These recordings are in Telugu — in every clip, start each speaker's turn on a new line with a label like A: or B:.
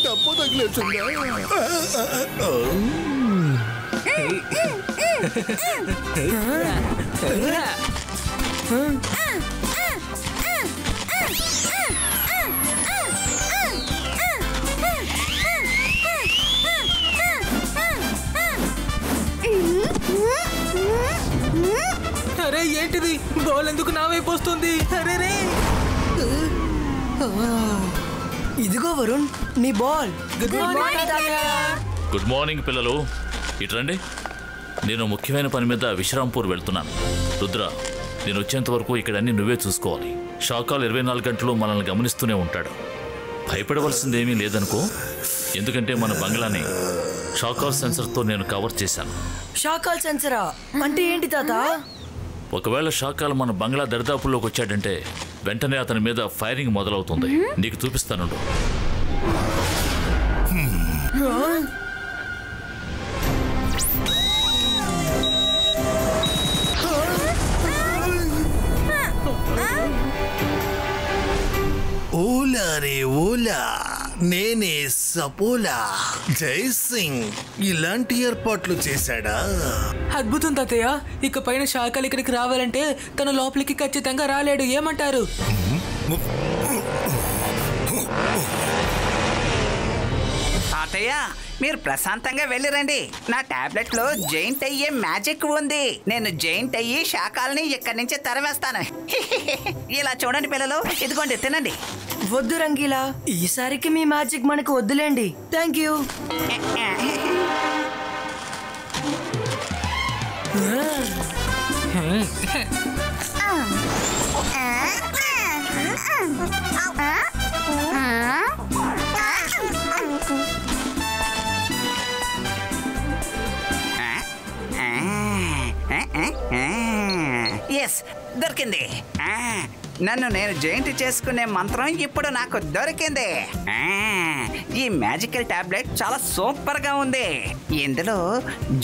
A: దెబ్బ తగిలేసిందా?
B: అరే ఏంటిది? బాల్ ఎందుకు నా వైపు వస్తుంది? అరే రే,
C: ఇదిగో వరుణ్ నీ ball.
B: Good morning.
D: Good morning పిల్లలు, ఇట్రండి. నేను ముఖ్యమైన పని మీద విశ్రాంపూర్ వెళ్తున్నాను. రుద్ర, నేను వచ్చేంత వరకు ఇక్కడ అన్ని నువ్వే చూసుకోవాలి. షాకాల్ 24 గంటలు మనల్ని గమనిస్తూనే ఉంటాడు. భయపడవలసిందేమీ లేదనుకో, ఎందుకంటే మన బంగ్లాని షాకాల్ సెన్సర్తో నేను కవర్ చేశాను.
C: షాకాల్ సెన్సరా అంటే ఏంటి తాత?
D: ఒకవేళ షాకాల్ మన బంగ్లా దరిదాపుల్లోకి వచ్చాడంటే వెంటనే అతని మీద ఫైరింగ్ మొదలవుతుంది. నీకు చూపిస్తాను.
A: ఓలా రే ఓలా, నేనే సపోలా. జై సింగ్ ఇలాంటి ఏర్పాట్లు చేశాడా?
B: అద్భుతం తాతయ్య. ఇక పైన షాకాల్ ఇక్కడికి రావాలంటే తన లోపలికి ఖచ్చితంగా రాలేడు. ఏమంటారు?
E: తాతయ్య, మీరు ప్రశాంతంగా వెళ్ళిరండి. నా టాబ్లెట్ లో జైంట్ అయ్యే మ్యాజిక్ ఉంది. నేను జైంట్ అయ్యి శాకాల్ని ఇక్కడి నుంచి తరివేస్తాను. ఇలా చూడండి పిల్లలు, ఇదిగోండి తినండి.
C: వద్దు రంగీలా, ఈసారికి మీ మ్యాజిక్ మనకు వద్దులేండి. Thank you.
E: ఎస్, దొరికింది. నన్ను నేను జైంట్ చేసుకునే మంత్రం ఇప్పుడు నాకు దొరికింది. ఈ మ్యాజికల్ టాబ్లెట్ చాలా సూపర్ గా ఉంది. ఇందులో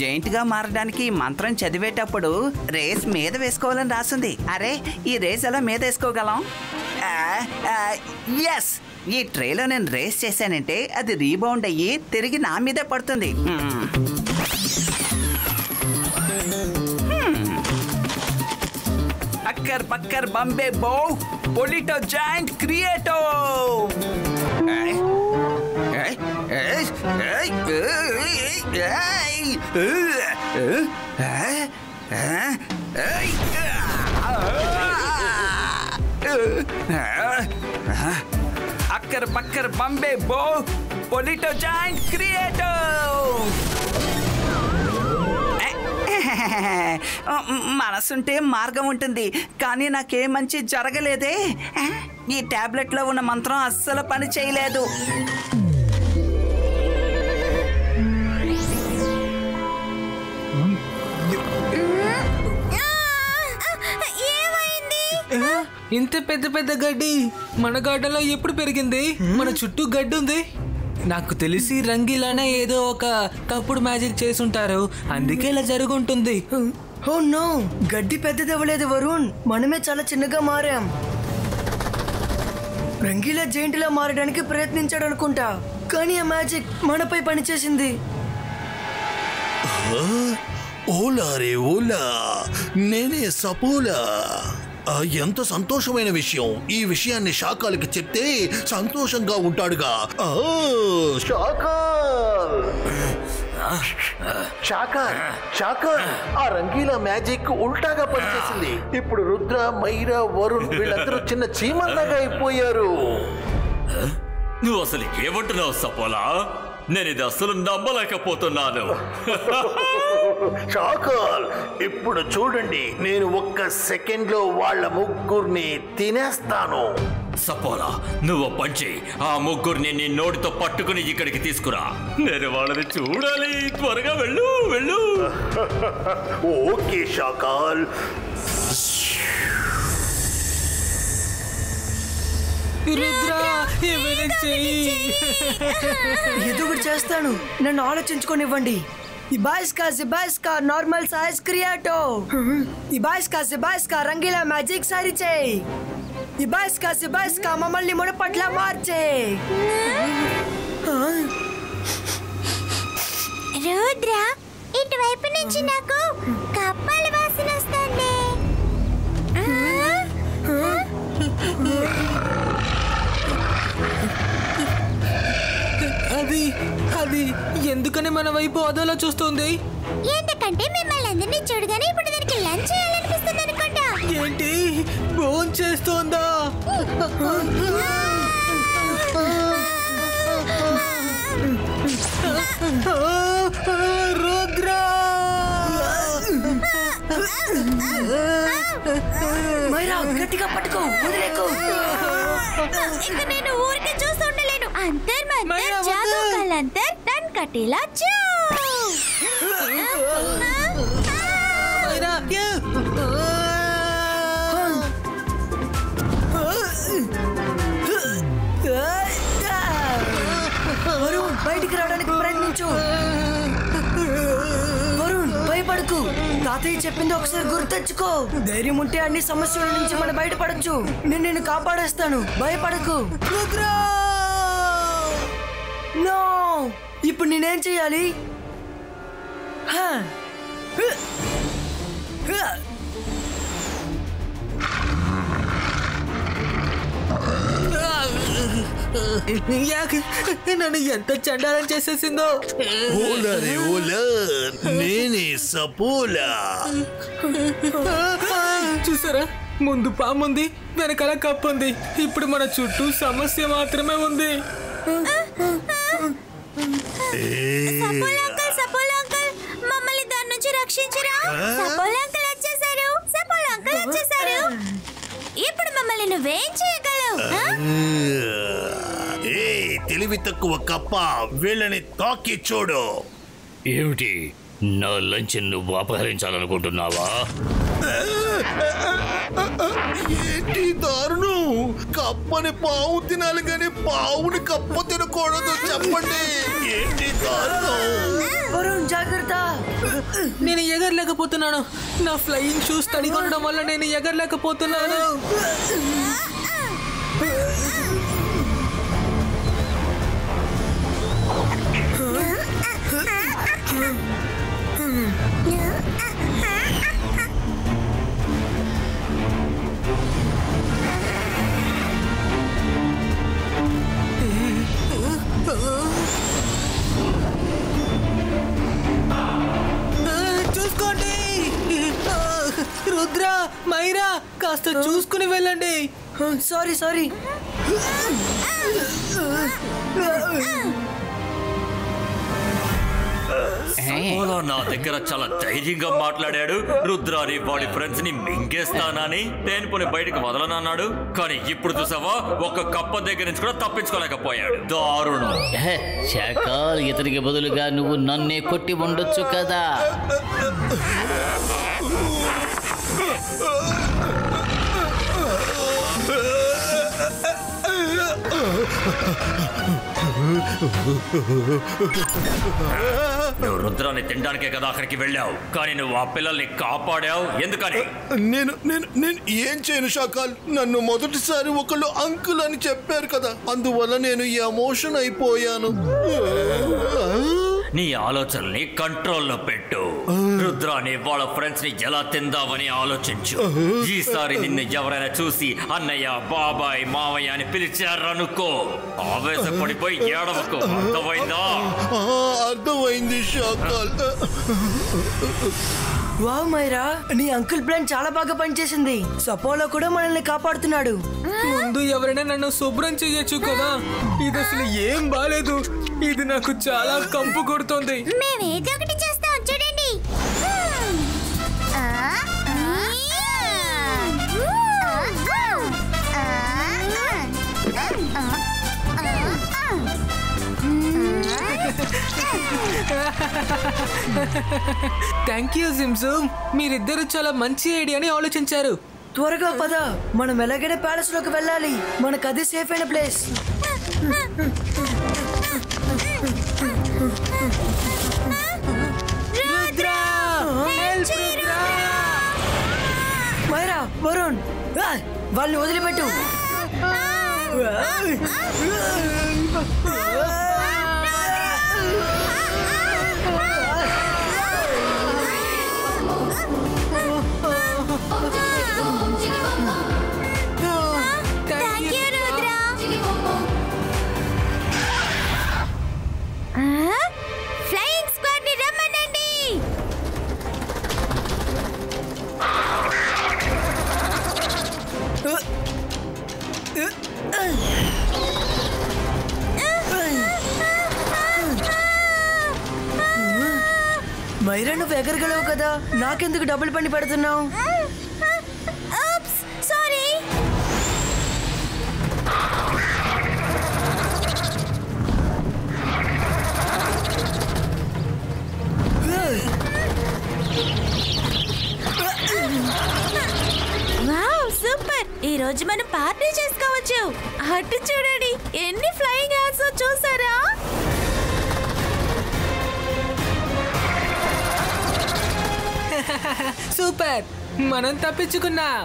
E: జైంట్ గా మారడానికి ఈ మంత్రం చదివేటప్పుడు రేస్ మీద వేసుకోవాలని రాసింది. అరే, ఈ రేస్ ఎలా మీద వేసుకోగలం? ఎస్, ఈ ట్రేలో నేను రేస్ చేశానంటే అది రీబౌండ్ అయ్యి తిరిగి నా మీదే పడుతుంది. అక్కర్ పక్కర్ బంబే బో పొలిటో జాయింట్ క్రియేటో. అక్కర్ పక్కర్ బంబే బో పొలిటో జాయింట్ క్రియేటో. మనసుంటే మార్గం ఉంటుంది, కానీ నాకే మంచి జరగలేదే. ఈ టాబ్లెట్ లో ఉన్న మంత్రం అస్సలు పని చేయలేదు.
B: ఇంత పెద్ద పెద్ద గడ్డి మన గార్డెన్లో ఎప్పుడు పెరిగింది? మన చుట్టూ గడ్డి ఉంది. నాకు తెలిసి రంగీలానే ఏదో ఒక తప్పుడు మ్యాజిక్ చేసుంటారు, అందుకే ఇలా జరుగుంటుంది.
C: ఓ నో, గడ్డి పెద్దదవ్వలేదు వరుణ్, మనమే చాలా చిన్నగా మారాం. రంగీలా జైంట్లా మారడానికి ప్రయత్నించాడు అనుకుంటా, కానీ ఆ మ్యాజిక్ మనపై పనిచేసింది.
A: ఓలా రే ఓలా, నేనే సపోలా. ఎంత సంతోషమైన విషయం. ఈ విషయాన్ని షాకాల్కి చెప్తే సంతోషంగా ఉంటాడుగా. షాకాల్, ఆ రంగీలా మ్యాజిక్ ఉల్టాగా పనిచేసింది. ఇప్పుడు రుద్ర, మైరా, వరుణ్ వీళ్ళందరూ చిన్న చీమల్లాగా అయిపోయారు.
F: నువ్వు అసలు ఏమంటున్నావు సపోలా? నేను ఇది అసలు నమ్మలేకపోతున్నాను.
A: షాకాల్, ఇప్పుడు చూడండి, నేను ఒక్క సెకండ్ లో వాళ్ళ ముగ్గురిని తినేస్తాను.
F: సపోలా, నువ్వు పంచి ఆ ముగ్గురిని నీ నోటితో పట్టుకుని ఇక్కడికి తీసుకురా. నేను వాళ్ళని చూడాలి. త్వరగా వెళ్ళు వెళ్ళు.
A: ఓకే షాకాల్.
C: ఏదో ఒకటి చేస్తాను, నన్ను ఆలోచించుకోనివ్వండి. ఇబాయిస్కా నార్మల్ సైజ్ క్రియేటో. ఇబాయిస్కా రంగీలా మ్యాజిక్ సారీ చేయి. ఇబాస్కా మమ్మల్ని మునపట్ల మార్చే.
G: రుద్ర, ఇటువైపు నుంచి నాకు కప్పల వాసన వస్తుంది.
B: అది ఎందుకని మన వైపు అదోలా చూస్తుంది?
G: ఎందుకంటే మిమ్మల్ని అందరినీ చూడగానే ఇప్పుడు దానికి లంచ్ చేయాలనిపిస్తుంది అనుకుంటా.
B: ఏంటి, ఫోన్ చేస్తోందా? రుద్ర,
C: మైరా గట్టిగా పట్టుకో, వదిలేకు.
G: ఇక నేను ఊరికే చూస్తుండలేను. అంతర్ మంతర్ జాదు కలంతర్ టన్ కటిలా చూ.
C: వరుణ్, బయటికి రావడానికి ప్రయత్నించు. వరుణ్, భయపడకు. తాతయ్య చెప్పింది ఒకసారి గుర్తెచ్చుకో. ధైర్యం ఉంటే అన్ని సమస్యల నుంచి మనం బయటపడచ్చు. నేను నిన్ను కాపాడేస్తాను, భయపడకు. నో, ఇప్పుడు నేనేం చెయ్యాలి?
B: నన్ను ఎంత చండాలం చేసేసిందో.
A: నేనే సపోలా.
B: చూసారా, ముందు పాముంది, వెనకాల కప్పుంది. ఇప్పుడు మన చుట్టూ సమస్య మాత్రమే ఉంది.
G: సపోలా అంకుల్, మమ్మల్ని దాని నుంచి రక్షించరా. సపోలా అంకుల్ వచ్చేసారు. ఇప్పుడు మమ్మల్ని నువ్వేం చేయగలవు?
A: తెలివి తక్కువ కప్ప, వీళ్ళని తాకి చూడు.
F: ఏమిటి, నా లంచ్ నువ్వు అపహరించాలనుకుంటున్నావా?
A: ఏంటి దారుణం? కప్పని పావు తినాలి కానీ పావుని కప్ప తినకూడదు. చెప్పండి, ఏంటి దారుణం?
C: వరుణ్, జాగ్రత్త.
B: నేను ఎగరలేకపోతున్నాను. నా ఫ్లయింగ్ షూస్ తడిగా ఉండడం వల్ల నేను ఎగరలేకపోతున్నాను. చూసుకోండి. రుద్ర, మైరా, కాస్త చూసుకుని వెళ్ళండి.
C: సారీ.
F: సపోలా నా దగ్గర చాలా ధైర్యంగా మాట్లాడాడు. రుద్రాని వాడి ఫ్రెండ్స్ ని మింగేస్తానని, తేనుపుని బయటకు వదలనన్నాడు. కానీ ఇప్పుడు చూసావా, ఒక కప్ప దగ్గర నుంచి కూడా తప్పించుకోలేకపోయాడు. దారుణం.
H: శాకాల్, ఇతనికి బదులుగా నువ్వు నన్నే కొట్టి ఉండొచ్చు కదా.
F: నువ్వు రుద్రాన్ని తినడానికే కదా అక్కడికి వెళ్ళావు, కానీ నువ్వు ఆ పిల్లల్ని కాపాడావు. ఎందుకని?
A: నేను ఏం చేయను షాకాల్. నన్ను మొదటిసారి ఒకళ్ళు అంకుల్ అని చెప్పారు కదా, అందువల్ల నేను ఎమోషన్ అయిపోయాను.
F: నీ ఆలోచనల్ని కంట్రోల్లో పెట్టు. రుద్రాని వాళ్ళ ఫ్రెండ్స్ ని ఎలా తిందామని ఆలోచించు. ఈసారి నిన్ను ఎవరైనా చూసి అన్నయ్య, బాబాయ్, మావయ్య అని పిలిచారనుకో, ఆవేశపడిపోయి ఏడవకు. అర్థమైందా?
A: అర్థమైంది షాకాల్.
C: వావ్ మైరా, నీ అంకుల్ ప్లాన్ చాలా బాగా పనిచేసింది. సపోలా కూడా మనల్ని కాపాడుతున్నాడు.
B: ముందు ఎవరైనా నన్ను శుభ్రం చెయ్యొచ్చు కదా. ఇది అసలు ఏం బాలేదు. ఇది నాకు చాలా కంపు కొడుతోంది.
G: మేమేదో ఒకటి చేస్తాం, చూడండి.
B: థ్యాంక్ యూ సింసమ్, మీరిద్దరు చాలా మంచి ఐడియాని ఆలోచించారు.
C: త్వరగా పద, మనం ఎలాగైనా ప్యాలెస్ లోకి వెళ్ళాలి. మనకు అది సేఫ్ అయిన ప్లేస్. మైరా, వరుణ్, వాళ్ళని వదిలిపెట్టు.
G: Thank you Rudra. Flying squad ని రమ్మనండి.
C: మైరా నువ్వు ఎగరగలవు కదా, నాకెందుకు డబుల్ పని పెడుతున్నావు?
G: సారీ. Wow super. ఈ రోజు మనం పార్టీ చేసుకోవచ్చు. అటు చూడండి, ఎన్ని ఫ్లయింగ్ యాడ్స్ చూసారా?
B: సూపర్, మనం తప్పించుకున్నాం.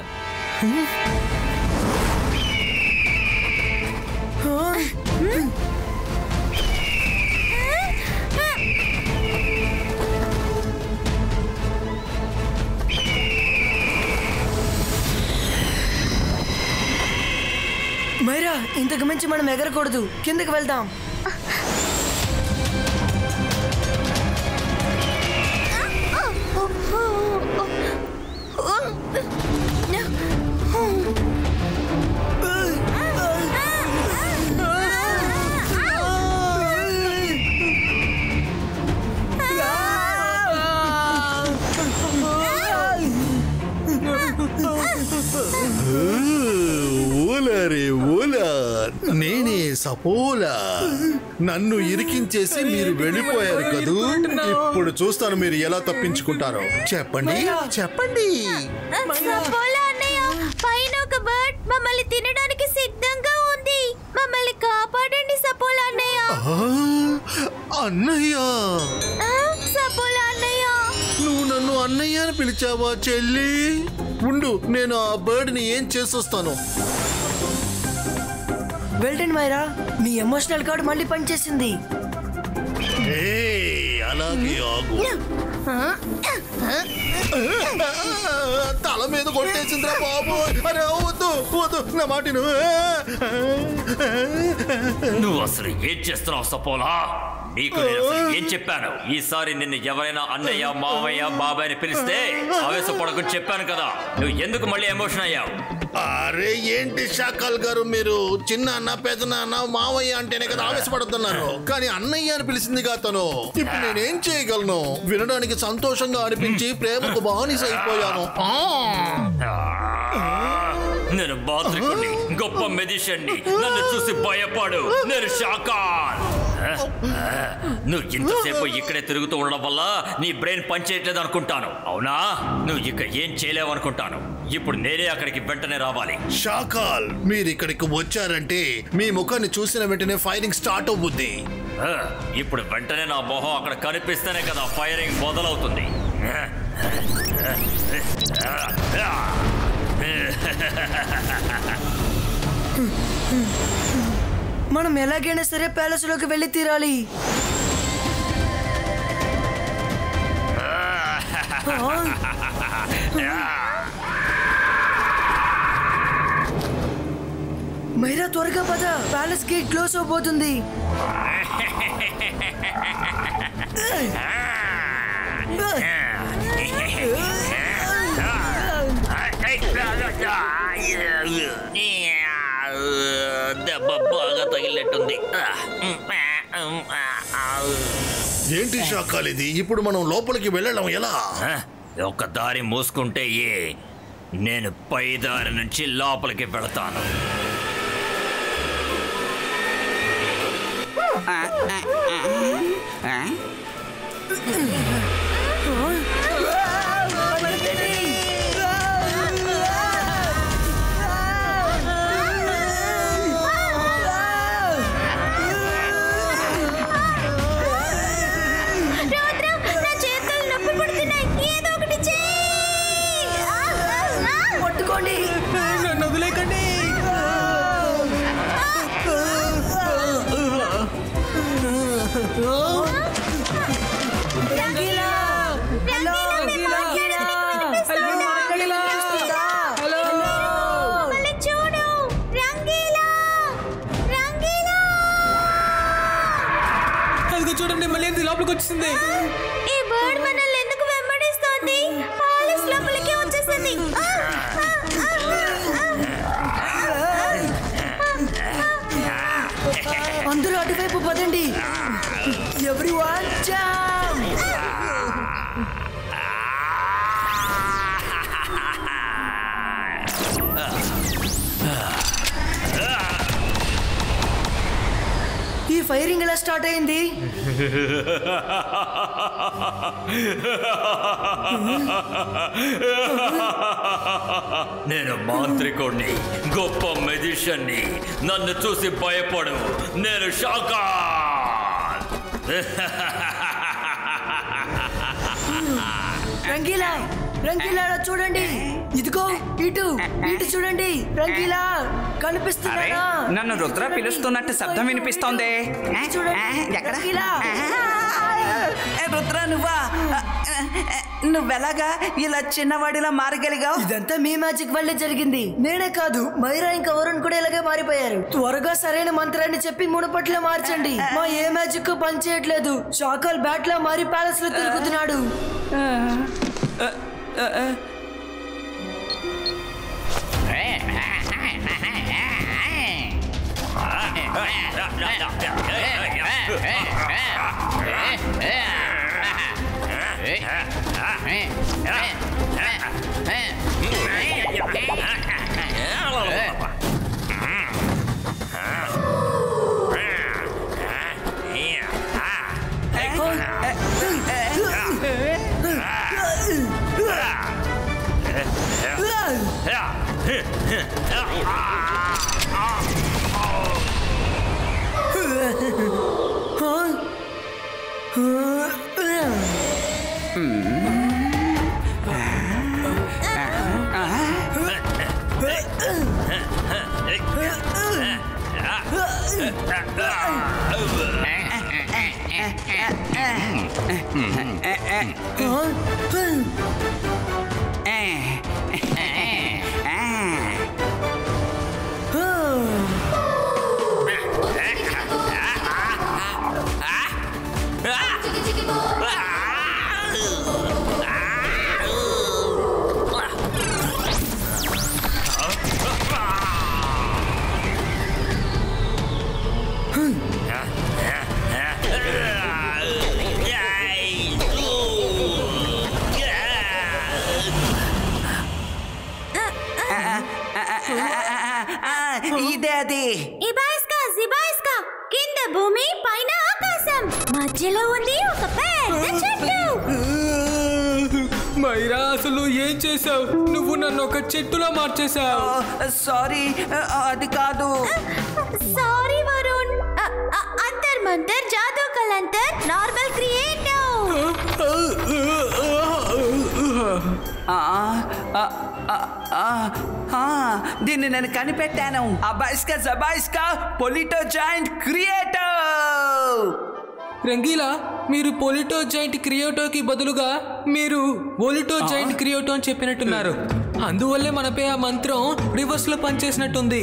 C: మైరా ఇంతకు మించి మనం ఎగరకూడదు, కిందకి వెళ్దాం.
A: నేనే సపోలా. నన్ను ఇరికించేసి మీరు వెళ్ళిపోయారు కదూ. ఇప్పుడు చూస్తాను మీరు ఎలా తప్పించుకుంటారో. చెప్పండి చెప్పండి.
G: సపోలా అన్నయ్య, పైన ఒక బర్డ్ మమ్మల్ని తినడానికి సిద్ధంగా ఉంది. మమ్మల్ని కాపాడండి సపోలా అన్నయ్య.
A: అన్నయ్య?
G: సపోలా అన్నయ్య.
A: నువ్వు నన్ను అన్నయ్య అని పిలిచావా చెల్లి? ఉండు, నేను ఆ బర్డ్ ని ఏం చేసొస్తాను.
C: వెళ్ళండి మైరా, నీ ఎమోషనల్ కార్డ్ మళ్ళీ పనిచేసింది.
A: అలాగే ఆగు. తల మీద కొట్టేసిందిరా బాబు. అరే వద్దు వద్దు, నా మాటిను.
F: నువ్వు అసలు ఏం చేస్తున్నావు సపోలా? నీకు నేను అసలు ఏం చెప్పాను? ఈసారి నిన్ను ఎవరైనా అన్నయ్య, మావయ్య, బాబాయ్ అని పిలిస్తే ఆవేశపడకని చెప్పాను కదా. నువ్వు ఎందుకు మళ్ళీ ఎమోషన్ అయ్యావు?
A: అరే ఏంటి షాకాల్ గారు, మీరు చిన్న అన్న, పెదనాన్న, మావయ్య అంటేనే కదా ఆవేశపడుతున్నారు. కానీ అన్నయ్య అని పిలిచిందిగా తను. ఇప్పుడు నేనేం చేయగలను? వినడానికి సంతోషంగా అనిపించి ప్రేమకు బానిస అయిపోయాను.
F: నేను బాత్రికుడిని, గొప్ప మెజిషియన్ని. నన్ను చూసి భయపడు. నేను షాకాల్. నువ్వు ఇంతసేపు ఇక్కడే తిరుగుతూ ఉండడం వల్ల నీ బ్రెయిన్ పనిచేయట్లేదు అనుకుంటాను. అవునా? నువ్వు ఇక్కడ ఏం చేయలేవు అనుకుంటాను. ఇప్పుడు నేనే అక్కడికి వెంటనే రావాలి.
A: షాకాల్, మీరు ఇక్కడికి వచ్చారంటే మీ ముఖాన్ని చూసిన వెంటనే ఫైరింగ్ స్టార్ట్ అవుతుంది.
F: ఇప్పుడు వెంటనే నా మొహం అక్కడ కనిపిస్తేనే కదా ఫైరింగ్ మొదలవుతుంది.
C: మనం ఎలాగైనా సరే ప్యాలెస్ లోకి వెళ్ళి తీరాలి. మైరా త్వరగా పద, ప్యాలెస్ గేట్ క్లోజ్ అవబోతుంది.
F: దెబ్బ బాగా తగిలినట్టుంది.
A: ఏంటి షాకాల్ ఇది? ఇప్పుడు మనం లోపలికి వెళ్ళడం ఎలా?
F: ఒక దారి మూసుకుంటే నేను పై దారి నుంచి లోపలికి వెళతాను.
C: పట్టుకోండి.
B: నన్ను వదిలేకండి. చూడండి మళ్ళీ ఏంది లోపలికి వచ్చింది.
G: ఈ బర్డ్ మనల్ని ఎందుకు వెంబడిస్తోంది? పాలస్ లోపలికి వచ్చేసింది.
C: అందరూ అటువైపు పదండి. Everyone jump. ఈ ఫైరింగ్ ఎలా స్టార్ట్ అయింది?
F: నేను మాంత్రికుడిని, గొప్ప మెజిషియన్ని. నన్ను చూసి భయపడు. నేను షాకాన్.
C: రంగీలా రంగీలా చూడండి. ఇదిగో ఇటు ఇటు చూడండి. రంగీలా కనిపిస్తున్నాడా?
E: నన్ను రుద్ర పిలుస్తున్నట్టు శబ్దం వినిపిస్తోంది. రంగీలా రుద్ర నువ్వా? నువ్వెలాగా ఇలా చిన్నవాడిలా మారగలిగావు?
C: ఇదంతా మీ మ్యాజిక్ వల్లే జరిగింది. నేనే కాదు, మైరా ఇంకా వరుణ్ కూడా ఇలాగే మారిపోయారు. త్వరగా సరైన మంత్రాన్ని చెప్పి మునుపట్ల మార్చండి. మా ఏ మ్యాజిక్ పని చేయట్లేదు. షాకాల్ బ్యాట్ లా మారి ప్యాలెస్ లో తిరుగుతున్నాడు.
E: ఇదే అది.
G: జిబాయిస్కా కింద భూమి పైన ఆకాశం మధ్యలో ఉంది ఒక పెద్ద చెట్టు.
B: మైరా అసలు ఏం చేసావు? నువ్వు నన్ను ఒక చెట్టులా మార్చేసావు.
E: సారీ, అది కాదు.
G: సారీ వరుణ్. అంతర్ మంతర్ జాదూ కలంతర్ నార్మల్ క్రియేటివ్.
E: దీన్ని నేను కనిపెట్టాను. అబాయిస్కా జబాయిస్కా పొలిటో జాయింట్ క్రియేటివ్.
B: రంగీలా, మీరు పొలిటో జాయింట్ క్రియోటోకి బదులుగా మీరు ఒలిటో జాయింట్ క్రియోటో అని చెప్పినట్టున్నారు. అందువల్లే మనపై ఆ మంత్రం రివర్స్ లో పనిచేసినట్టుంది.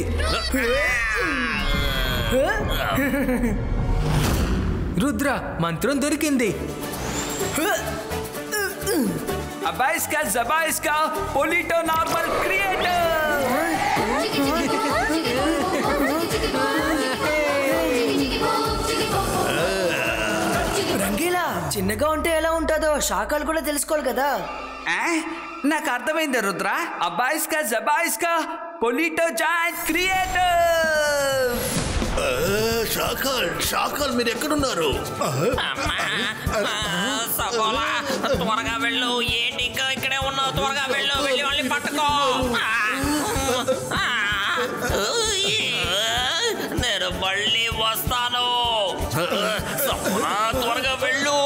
B: రుద్ర, మంత్రం దొరికింది.
E: అబాయిస్కా జబాయిస్కా పొలిటో నార్మల్ క్రియేటివ్.
C: రంగీలా, చిన్నగా ఉంటే ఎలా ఉంటుందో షాకాలు కూడా తెలుసుకోవాలి కదా.
E: నాకు అర్థమైంది రుద్ర. అబాయిస్కా జబాయిస్కా పొలిటో జాయింట్ క్రియేటివ్.
A: షాకాల్ మీరు ఎక్కడున్నారు?
F: త్వరగా వెళ్ళు. ఏంటి ఇంకా ఇక్కడే ఉన్నావు? త్వరగా వెళ్ళు, వెళ్ళి వాళ్ళని పట్టుకో. నేను మళ్ళీ వస్తాను. త్వరగా వెళ్ళు.